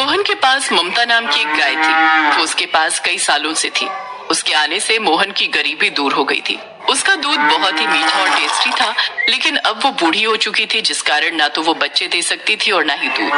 मोहन के पास ममता नाम की एक गाय थी। वो उसके पास कई सालों से थी। उसके आने से मोहन की गरीबी दूर हो गई थी। उसका दूध बहुत ही मीठा और टेस्टी था, लेकिन अब वो बूढ़ी हो चुकी थी, जिस कारण ना तो वो बच्चे दे सकती थी और ना ही दूध।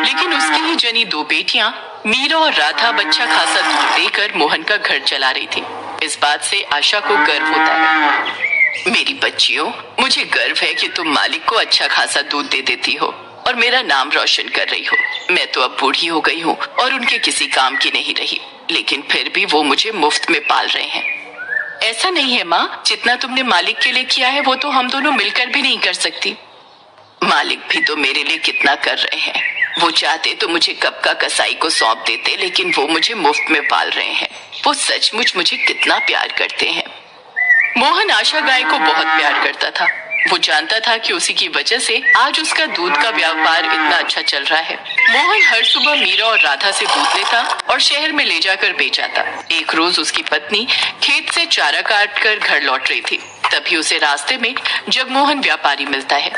लेकिन उसकी ही जनी दो बेटियां मीरा और राधा बच्चा खासा दूध देकर मोहन का घर चला रही थी। इस बात से आशा को गर्व होता है। मेरी बच्चियों, मुझे गर्व है कि तुम मालिक को अच्छा खासा दूध दे देती हो और मेरा नाम रोशन कर रही हो। मैं तो अब बूढ़ी हो गई हूँ और उनके किसी काम की नहीं रही, लेकिन फिर भी वो मुझे मुफ्त में पाल रहे हैं। ऐसा नहीं है माँ, जितना तुमने मालिक के लिए किया है वो तो हम दोनों मिलकर भी नहीं कर सकती। मालिक भी तो मेरे लिए कितना कर रहे हैं। वो चाहते तो मुझे कब का कसाई को सौंप देते, लेकिन वो मुझे मुफ्त में पाल रहे हैं। वो सचमुच मुझे कितना प्यार करते हैं। मोहन आशा गाय को बहुत प्यार करता था। वो जानता था कि उसी की वजह से आज उसका दूध का व्यापार इतना अच्छा चल रहा है। मोहन हर सुबह मीरा और राधा से दूध लेता और शहर में ले जाकर बेच आता। एक रोज उसकी पत्नी खेत से चारा काट कर घर लौट रही थी। तभी उसे रास्ते में जगमोहन व्यापारी मिलता है।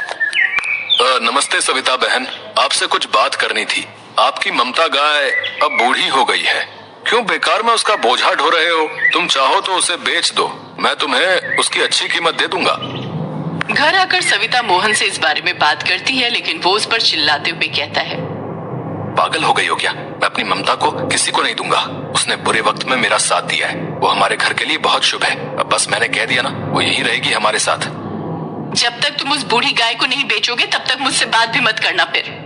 नमस्ते सविता बहन, आपसे कुछ बात करनी थी। आपकी ममता गाय अब बूढ़ी हो गई है, क्यों बेकार में उसका बोझा ढो रहे हो? तुम चाहो तो उसे बेच दो, मैं तुम्हें उसकी अच्छी कीमत दे दूंगा। घर आकर सविता मोहन से इस बारे में बात करती है, लेकिन वो उस पर चिल्लाते हुए कहता है, पागल हो गई हो क्या? मैं अपनी ममता को किसी को नहीं दूंगा। उसने बुरे वक्त में मेरा साथ दिया है। वो हमारे घर के लिए बहुत शुभ है। अब बस मैंने कह दिया ना, वो यहीं रहेगी हमारे साथ। जब तक तुम उस बूढ़ी गाय को नहीं बेचोगे तब तक मुझसे बात भी मत करना। फिर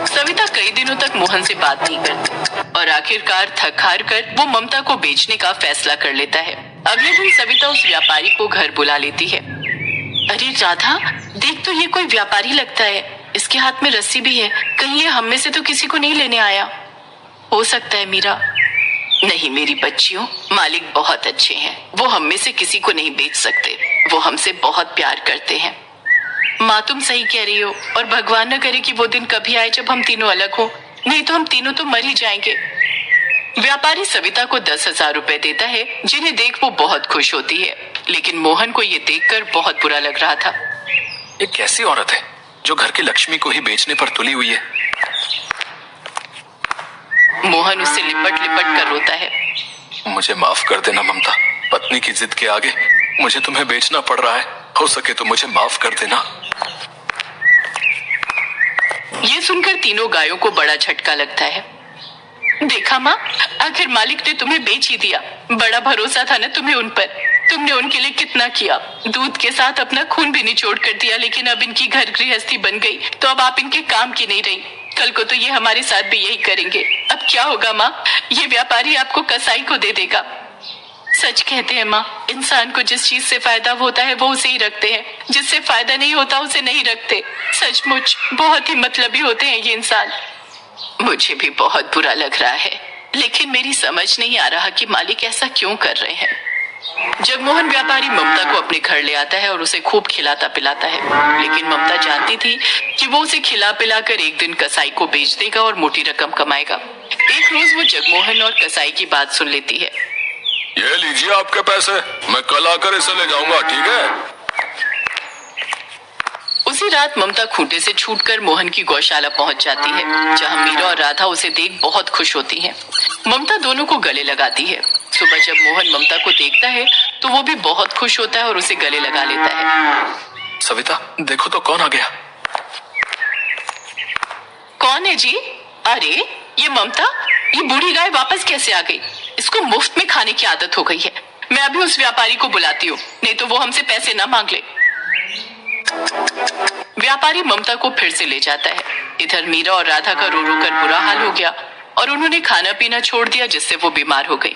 सविता कई दिनों तक मोहन से बात नहीं करती और आखिरकार थक हार कर वो ममता को बेचने का फैसला कर लेता है। अगले दिन सविता उस व्यापारी को घर बुला लेती है। अरे राधा, देख तो ये कोई व्यापारी लगता है। इसके हाथ में रस्सी भी है। कहीं ये हम में से तो किसी को नहीं लेने आया? हो सकता है मीरा। नहीं मेरी बच्चियों, मालिक बहुत अच्छे हैं। वो हम में से किसी को नहीं बेच सकते। वो हमसे बहुत प्यार करते हैं। माँ तुम सही कह रही हो, और भगवान न करे कि वो दिन कभी आए जब हम तीनों अलग हो। नहीं तो हम तीनों तो मर ही जाएंगे। व्यापारी सविता को 10,000 रुपए देता है, जिन्हें देख वो बहुत खुश होती है। लेकिन मोहन को ये देखकर बहुत बुरा लग रहा था। ये कैसी औरत है जो घर की लक्ष्मी को ही बेचने पर तुली हुई है? मोहन उससे लिपट लिपट कर रोता है। मुझे माफ कर देना ममता, पत्नी की जिद के आगे मुझे तुम्हें बेचना पड़ रहा है। हो सके तो मुझे माफ कर देना। ये सुनकर तीनों गायों को बड़ा झटका लगता है। देखा माँ, आखिर मालिक ने तुम्हें बेच ही दिया। बड़ा भरोसा था ना तुम्हें उन पर। तुमने उनके लिए कितना किया, दूध के साथ अपना खून भी निचोड़ कर दिया। लेकिन अब इनकी घर गृहस्थी बन गई तो अब आप इनके काम की नहीं रही। कल को तो ये हमारे साथ भी यही करेंगे। अब क्या होगा माँ? ये व्यापारी आपको कसाई को दे देगा। सच कहते हैं माँ, इंसान को जिस चीज से फायदा होता है वो उसे ही रखते हैं, जिससे फायदा नहीं होता उसे नहीं रखते। सचमुच बहुत ही मतलबी होते हैं ये इंसान। मुझे भी बहुत बुरा लग रहा है, लेकिन मेरी समझ नहीं आ रहा कि मालिक ऐसा क्यों कर रहे हैं। जगमोहन व्यापारी ममता को अपने घर ले आता है और उसे खूब खिलाता पिलाता है। लेकिन ममता जानती थी कि वो उसे खिला पिलाकर एक दिन कसाई को बेच देगा और मोटी रकम कमाएगा। एक रोज वो जगमोहन और कसाई की बात सुन लेती है। ये लीजिए आपके पैसे, मैं कल आकर इसे ले जाऊंगा, ठीक है? उसी रात ममता खूंटे से छूटकर मोहन की गौशाला पहुंच जाती है, जहां मीरा और राधा उसे देख बहुत खुश होती हैं। ममता दोनों को गले लगाती है। सुबह जब मोहन ममता को देखता है तो वो भी बहुत खुश होता है और उसे गले लगा लेता है। सविता, देखो तो कौन आ गया। कौन है जी? अरे ये ममता, ये बूढ़ी गाय वापस कैसे आ गई? इसको मुफ्त में खाने की आदत हो गई है। मैं अभी उस व्यापारी को बुलाती हूँ, नहीं तो वो हमसे पैसे ना मांग ले। व्यापारी ममता को फिर से ले जाता है। इधर मीरा और राधा का रो रो कर बुरा हाल हो गया और उन्होंने खाना पीना छोड़ दिया, जिससे वो बीमार हो गई।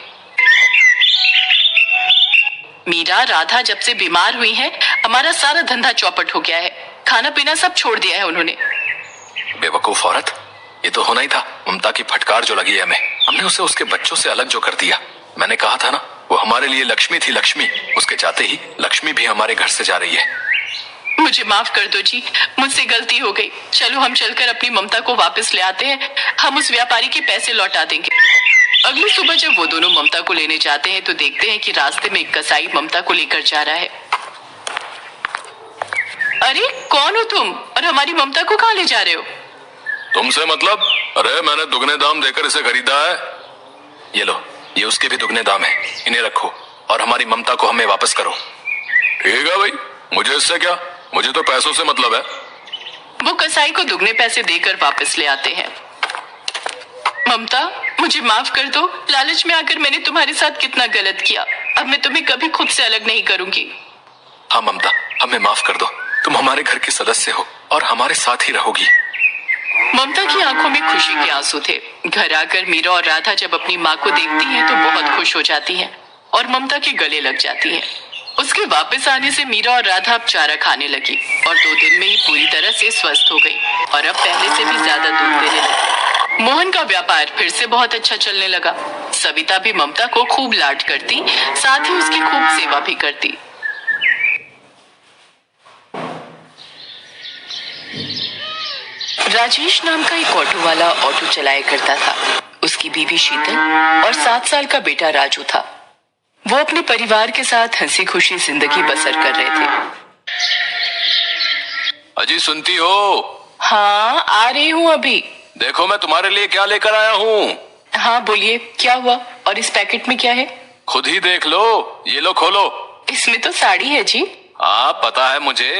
मीरा, राधा जब से बीमार हुई है हमारा सारा धंधा चौपट हो गया है। खाना पीना सब छोड़ दिया है उन्होंने। बेवकूफ औरत, ये तो होना ही था। ममता की फटकार जो लगी है हमें, हमने उसे उसके बच्चों से अलग जो कर दिया। मैंने कहा था ना, वो हमारे लिए लक्ष्मी थी। लक्ष्मी, उसके जाते ही लक्ष्मी भी हमारे घर से जा रही है। मुझे माफ कर दो जी, मुझसे गलती हो गई। चलो हम चलकर अपनी ममता को वापस ले आते हैं। हम उस व्यापारी के पैसे लौटा देंगे। अगली सुबह जब वो दोनों ममता को लेने जाते हैं तो देखते हैं कि रास्ते में एक कसाई ममता को लेकर जा रहा है। अरे कौन हो तुम, और हमारी ममता को कहाँ ले जा रहे हो? तुमसे मतलब? अरे मैंने दुगने दाम देकर इसे खरीदा है। ये लो, ये उसके भी दुगने दाम है, इन्हें रखो और हमारी ममता को हमें वापस करो। ठीक है भाई, मुझे इससे क्या, मुझे तो पैसों से मतलब है। वो कसाई को दुगने पैसे देकर वापस ले आते हैं। ममता, मुझे माफ कर दो। लालच में आकर मैंने तुम्हारे साथ कितना गलत किया। अब मैं तुम्हें कभी खुद से अलग नहीं करूंगी। हाँ ममता, हमें माफ कर दो। तुम हमारे घर के सदस्य हो और हमारे साथ ही रहोगी। ममता की आंखों में खुशी के आंसू थे। घर आकर मीरा और राधा जब अपनी माँ को देखती हैं तो बहुत खुश हो जाती हैं और ममता के गले लग जाती हैं। उसके वापस आने से मीरा और राधा अब चारा खाने लगी और 2 दिन में ही पूरी तरह से स्वस्थ हो गई और अब पहले से भी ज्यादा दूध देने लगी। मोहन का व्यापार फिर से बहुत अच्छा चलने लगा। सविता भी ममता को खूब लाड करती, साथ ही उसकी खूब सेवा भी करती। राजेश नाम का एक ऑटो वाला ऑटो चलाया करता था। उसकी बीवी शीतल और 7 साल का बेटा राजू था। वो अपने परिवार के साथ हंसी खुशी जिंदगी बसर कर रहे थे। अजी सुनती हो? हाँ, आ रही हूँ अभी। देखो मैं तुम्हारे लिए क्या लेकर आया हूँ। हाँ बोलिए, क्या हुआ? और इस पैकेट में क्या है? खुद ही देख लो, ये लो खोलो। इसमें तो साड़ी है जी। हाँ पता है मुझे।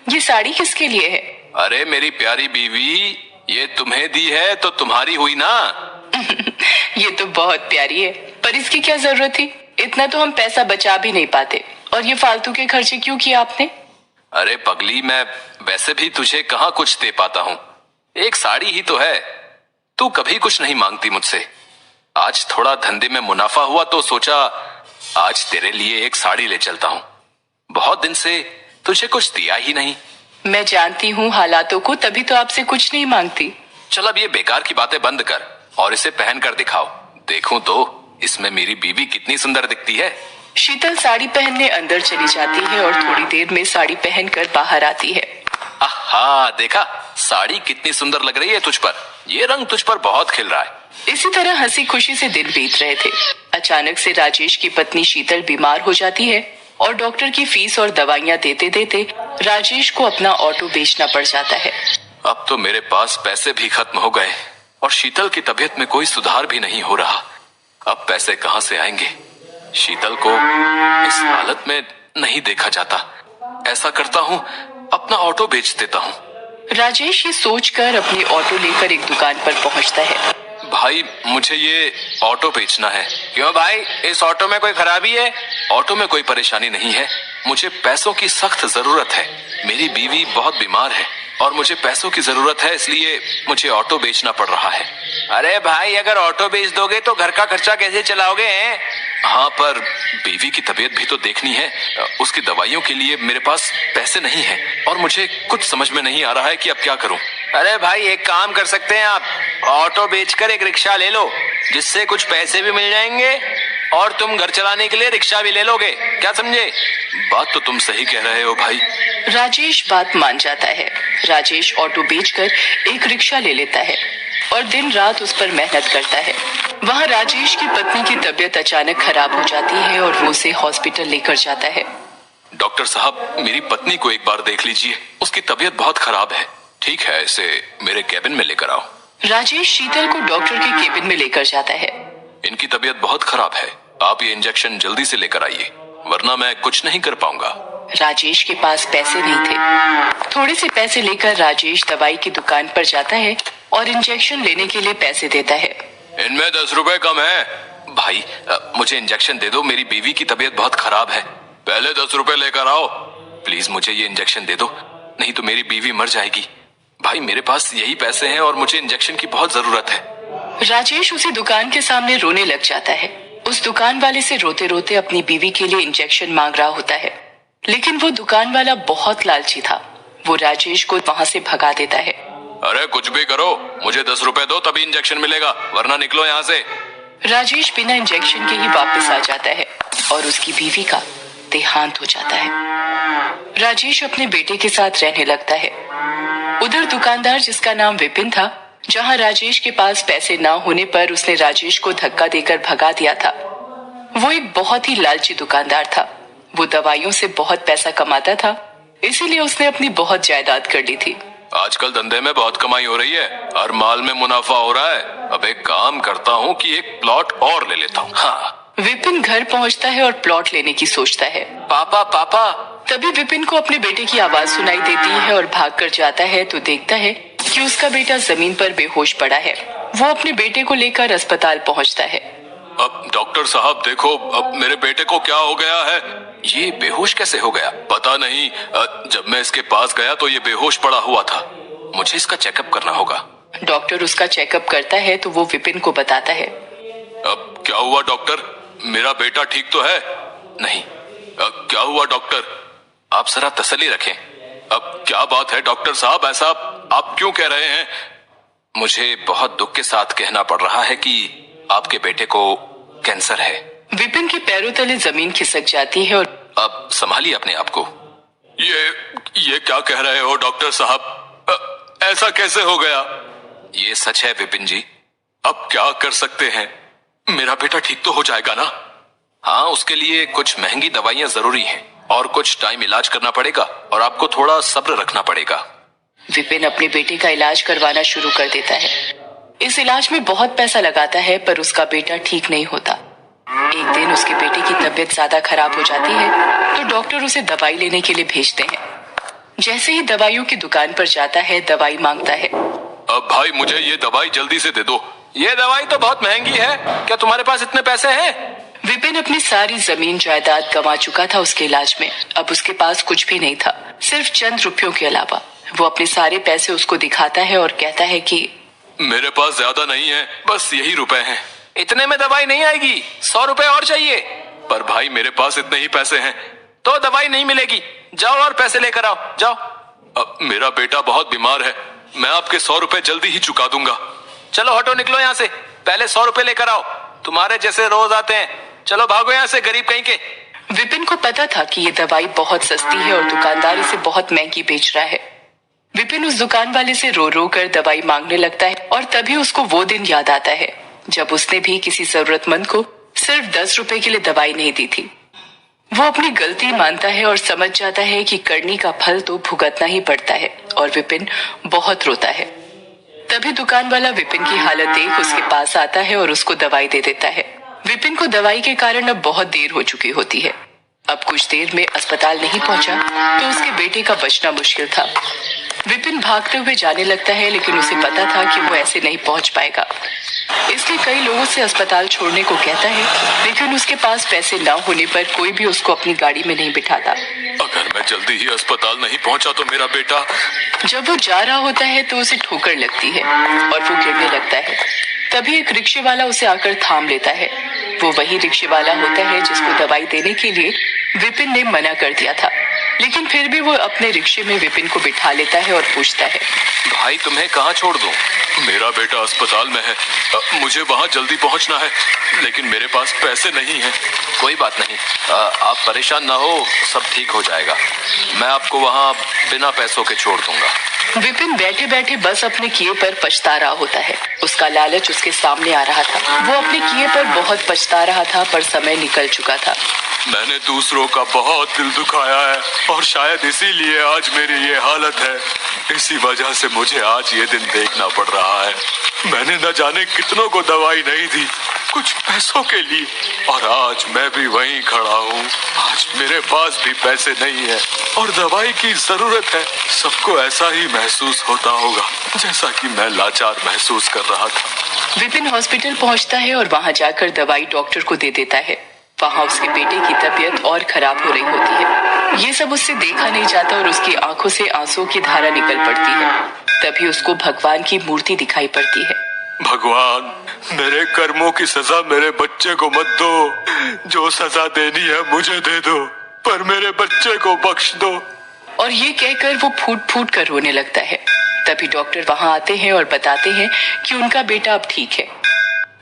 ये साड़ी किसके लिए है? अरे मेरी प्यारी बीवी, ये तुम्हें दी है तो तुम्हारी हुई ना। ये तो बहुत प्यारी है, पर इसकी क्या जरूरत थी? इतना तो हम पैसा बचा भी नहीं पाते। और ये फालतू के खर्चे क्यों किए आपने? अरे पगली, मैं वैसे भी तुझे कहाँ कुछ दे पाता हूँ। एक साड़ी ही तो है। तू कभी कुछ नहीं मांगती मुझसे। आज थोड़ा धंधे में मुनाफा हुआ तो सोचा आज तेरे लिए एक साड़ी ले चलता हूँ। बहुत दिन से तुझे कुछ दिया ही नहीं। मैं जानती हूँ हालातों को, तभी तो आपसे कुछ नहीं मांगती। चल अब ये बेकार की बातें बंद कर और इसे पहन कर दिखाओ। देखूं तो इसमें मेरी बीवी कितनी सुंदर दिखती है। शीतल साड़ी पहनने अंदर चली जाती है और थोड़ी देर में साड़ी पहनकर बाहर आती है। आहा, देखा साड़ी कितनी सुंदर लग रही है तुझ पर। ये रंग तुझ पर बहुत खिल रहा है। इसी तरह हंसी खुशी से दिन बीत रहे थे। अचानक से राजेश की पत्नी शीतल बीमार हो जाती है और डॉक्टर की फीस और दवाइयाँ देते देते राजेश को अपना ऑटो बेचना पड़ जाता है। अब तो मेरे पास पैसे भी खत्म हो गए और शीतल की तबीयत में कोई सुधार भी नहीं हो रहा। अब पैसे कहाँ से आएंगे? शीतल को इस हालत में नहीं देखा जाता। ऐसा करता हूँ, अपना ऑटो बेच देता हूँ। राजेश ये सोचकर अपनी ऑटो लेकर एक दुकान पर पहुँचता है। भाई मुझे ये ऑटो बेचना है। क्यों भाई, इस ऑटो में कोई खराबी है? ऑटो में कोई परेशानी नहीं है। मुझे पैसों की सख्त जरूरत है। मेरी बीवी बहुत बीमार है और मुझे पैसों की जरूरत है, इसलिए मुझे ऑटो बेचना पड़ रहा है। अरे भाई, अगर ऑटो बेच दोगे तो घर का खर्चा कैसे चलाओगे हैं? हाँ, पर बीवी की तबीयत भी तो देखनी है। उसकी दवाइयों के लिए मेरे पास पैसे नहीं है और मुझे कुछ समझ में नहीं आ रहा है कि अब क्या करूं। अरे भाई, एक काम कर सकते हैं आप, ऑटो बेचकर एक रिक्शा ले लो, जिससे कुछ पैसे भी मिल जाएंगे और तुम घर चलाने के लिए रिक्शा भी ले लोगे। क्या समझे? बात तो तुम सही कह रहे हो भाई। राजेश बात मान जाता है। राजेश ऑटो बेचकर एक रिक्शा ले लेता है और दिन रात उस पर मेहनत करता है। वहाँ राजेश की पत्नी की तबीयत अचानक खराब हो जाती है और वो उसे हॉस्पिटल लेकर जाता है। डॉक्टर साहब, मेरी पत्नी को एक बार देख लीजिए, उसकी तबीयत बहुत खराब है। ठीक है, इसे मेरे केबिन में लेकर आओ। राजेश शीतल को डॉक्टर के केबिन में लेकर जाता है। इनकी तबीयत बहुत खराब है, आप ये इंजेक्शन जल्दी से लेकर आइए, वरना मैं कुछ नहीं कर पाऊंगा। राजेश के पास पैसे नहीं थे। थोड़े से पैसे लेकर राजेश दवाई की दुकान पर जाता है और इंजेक्शन लेने के लिए पैसे देता है। इनमें 10 रुपए कम है। भाई मुझे इंजेक्शन दे दो, मेरी बीवी की तबीयत बहुत खराब है। पहले 10 रुपए लेकर आओ। प्लीज मुझे ये इंजेक्शन दे दो, नहीं तो मेरी बीवी मर जाएगी। भाई मेरे पास यही पैसे हैं और मुझे इंजेक्शन की बहुत जरूरत है। राजेश उसी दुकान के सामने रोने लग जाता है। उस दुकान वाले से रोते रोते अपनी बीवी के लिए इंजेक्शन मांग रहा होता है, लेकिन वो दुकान वाला बहुत लालची था। वो राजेश को वहाँ से भगा देता है। अरे कुछ भी करो, मुझे 10 रुपए दो तभी इंजेक्शन मिलेगा, वरना निकलो यहाँ से। राजेश बिना इंजेक्शन के ही वापस आ जाता है और उसकी बीवी का देहांत हो जाता है। राजेश अपने बेटे के साथ रहने लगता है। उधर दुकानदार, जिसका नाम विपिन था, जहाँ राजेश के पास पैसे ना होने पर उसने राजेश को धक्का देकर भगा दिया था, वो एक बहुत ही लालची दुकानदार था। वो दवाइयों से बहुत पैसा कमाता था, इसीलिए उसने अपनी बहुत जायदाद कर ली थी। आजकल धंधे में बहुत कमाई हो रही है, हर माल में मुनाफा हो रहा है। अब एक काम करता हूँ कि एक प्लॉट और ले लेता हूँ। हाँ। विपिन घर पहुंचता है और प्लॉट लेने की सोचता है। पापा पापा। तभी विपिन को अपने बेटे की आवाज सुनाई देती है और भागकर जाता है तो देखता है कि उसका बेटा जमीन पर बेहोश पड़ा है। वो अपने बेटे को लेकर अस्पताल पहुंचता है। अब डॉक्टर साहब देखो, अब मेरे बेटे को क्या हो गया है? ये बेहोश कैसे हो गया? पता नहीं, जब मैं इसके पास गया तो ये बेहोश पड़ा हुआ था। मुझे इसका चेकअप करना होगा। डॉक्टर उसका चेकअप करता है तो वो विपिन को बताता है। अब क्या हुआ डॉक्टर? मेरा बेटा ठीक तो है? नहीं। क्या हुआ डॉक्टर? आप जरा तसल्ली रखें। अब क्या बात है डॉक्टर साहब, ऐसा आप क्यों कह रहे हैं? मुझे बहुत दुख के साथ कहना पड़ रहा है कि आपके बेटे को कैंसर है। विपिन के पैरों तले जमीन खिसक जाती है और अब संभालिए अपने आप को। ये क्या कह रहे हो डॉक्टर साहब? ऐसा कैसे हो गया? ये सच है विपिन जी। अब क्या कर सकते हैं? मेरा बेटा ठीक तो हो जाएगा ना? हाँ, उसके लिए कुछ महंगी दवाइयां जरूरी हैं और कुछ टाइम इलाज करना पड़ेगा और आपको थोड़ा सब्र रखना पड़ेगा। विपिन अपने बेटे का इलाज करवाना शुरू कर देता है। इस इलाज में बहुत पैसा लगाता है पर उसका बेटा ठीक नहीं होता। एक दिन उसके बेटे की तबीयत ज्यादा खराब हो जाती है तो डॉक्टर उसे दवाई लेने के लिए भेजते हैं। जैसे ही दवाइयों की दुकान पर जाता है, दवाई मांगता है। अब भाई मुझे ये दवाई जल्दी से दे दो। ये दवाई तो बहुत महंगी है, क्या तुम्हारे पास इतने पैसे हैं? विपिन अपनी सारी जमीन जायदाद गंवा चुका था उसके इलाज में। अब उसके पास कुछ भी नहीं था, सिर्फ चंद रुपयों के अलावा। वो अपने सारे पैसे उसको दिखाता है और कहता है कि मेरे पास ज्यादा नहीं है, बस यही रुपए हैं। इतने में दवाई नहीं आएगी, 100 रुपए और चाहिए। पर भाई मेरे पास इतने ही पैसे हैं। तो दवाई नहीं मिलेगी, जाओ और पैसे लेकर आओ, जाओ। अब मेरा बेटा बहुत बीमार है, मैं आपके 100 रुपए जल्दी ही चुका दूंगा। चलो हटो, निकलो यहाँ से, पहले 100 रुपए लेकर आओ। तुम्हारे जैसे रोज आते हैं, चलो भागो यहाँ से, गरीब कहीं के। विपिन को पता था कि ये दवाई बहुत सस्ती है और दुकानदार इसे बहुत महंगी बेच रहा है। विपिन उस दुकान वाले से रो रो कर दवाई मांगने लगता है और तभी उसको वो दिन याद आता है जब उसने भी किसी जरूरतमंद को सिर्फ 10 रुपए के लिए दवाई नहीं दी थी। वो अपनी गलती मानता है और समझ जाता है कि करनी का फल तो भुगतना ही पड़ता है और विपिन बहुत रोता है। तभी दुकान वाला विपिन की हालत देख उसके पास आता है और उसको दवाई दे देता है। विपिन को दवाई के कारण अब बहुत देर हो चुकी होती है। अब कुछ देर में अस्पताल नहीं पहुंचा तो उसके बेटे का बचना मुश्किल था। विपिन भागते हुए जाने लगता है लेकिन उसे पता था कि वो ऐसे नहीं पहुंच पाएगा, इसलिए कई लोगों से अस्पताल छोड़ने को कहता है, लेकिन उसके पास पैसे न होने पर कोई भी उसको अपनी गाड़ी में नहीं बिठाता। अगर मैं जल्दी ही अस्पताल नहीं पहुंचा तो मेरा बेटा। जब वो जा रहा होता है तो उसे ठोकर लगती है और वो गिरने लगता है। तभी एक रिक्शे वाला उसे आकर थाम लेता है। वो वही रिक्शे वाला होता है जिसको दवाई देने के लिए विपिन ने मना कर दिया था, लेकिन फिर भी वो अपने रिक्शे में विपिन को बिठा लेता है और पूछता है, भाई तुम्हें कहाँ छोड़ दूं? मेरा बेटा अस्पताल में है, मुझे वहाँ जल्दी पहुँचना है, लेकिन मेरे पास पैसे नहीं हैं। कोई बात नहीं, आप परेशान ना हो, सब ठीक हो जाएगा। मैं आपको वहाँ बिना पैसों के छोड़ दूंगा। विपिन बैठे बैठे बस अपने किए पर पछता रहा होता है। उसका लालच उसके सामने आ रहा था। वो अपने किए पर बहुत पछता रहा था पर समय निकल चुका था। मैंने दूसरों का बहुत दिल दुखाया है और शायद इसीलिए आज मेरी ये हालत है। इसी वजह से मुझे आज ये दिन देखना पड़ रहा है। मैंने न जाने कितनों को दवाई नहीं दी, कुछ पैसों के लिए, और आज मैं भी वहीं खड़ा हूँ। आज मेरे पास भी पैसे नहीं है और दवाई की जरूरत है। सबको ऐसा ही महसूस होता होगा जैसा कि मैं लाचार महसूस कर रहा था। विपिन हॉस्पिटल पहुंचता है और वहां जाकर दवाई डॉक्टर को दे देता है। वहां उसके बेटे की तबीयत और खराब हो रही होती है। ये सब उससे देखा नहीं जाता और उसकी आंखों से आंसुओं की धारा निकल पड़ती है। तभी उसको भगवान की मूर्ति दिखाई पड़ती है। भगवान, मेरे कर्मों की सजा मेरे बच्चे को मत दो। जो सजा देनी है मुझे दे दो, पर मेरे बच्चे को बख्श दो। और ये कहकर वो फूट फूट कर रोने लगता है। तभी डॉक्टर वहां आते हैं और बताते हैं कि उनका बेटा अब ठीक है।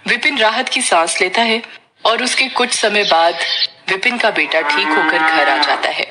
विपिन राहत की सांस लेता है और उसके कुछ समय बाद विपिन का बेटा ठीक होकर घर आ जाता है।